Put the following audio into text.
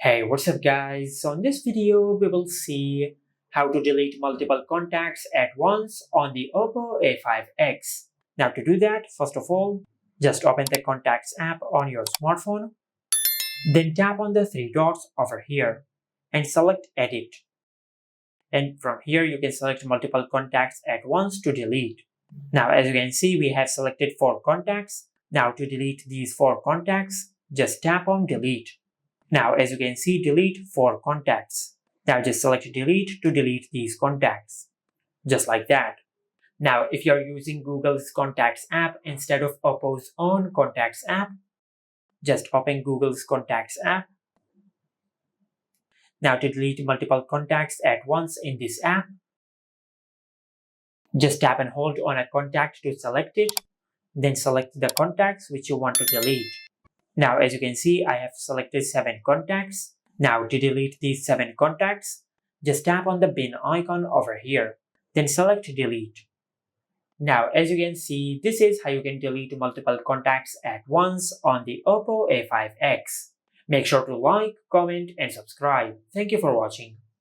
Hey, what's up guys? So in this video, we will see how to delete multiple contacts at once on the Oppo A5x. Now to do that, first of all, just open the Contacts app on your smartphone, then tap on the three dots over here and select Edit. And from here, you can select multiple contacts at once to delete. Now as you can see, we have selected 4 contacts. Now to delete these 4 contacts, just tap on Delete. Now, as you can see, delete 4 contacts. Now just select delete to delete these contacts. Just like that. Now, if you're using Google's Contacts app instead of Oppo's own Contacts app, just open Google's Contacts app. Now to delete multiple contacts at once in this app, just tap and hold on a contact to select it, then select the contacts which you want to delete. Now, as you can see, I have selected 7 contacts. Now, to delete these 7 contacts, just tap on the bin icon over here, then select Delete. Now, as you can see, this is how you can delete multiple contacts at once on the Oppo A5x. Make sure to like, comment, and subscribe. Thank you for watching.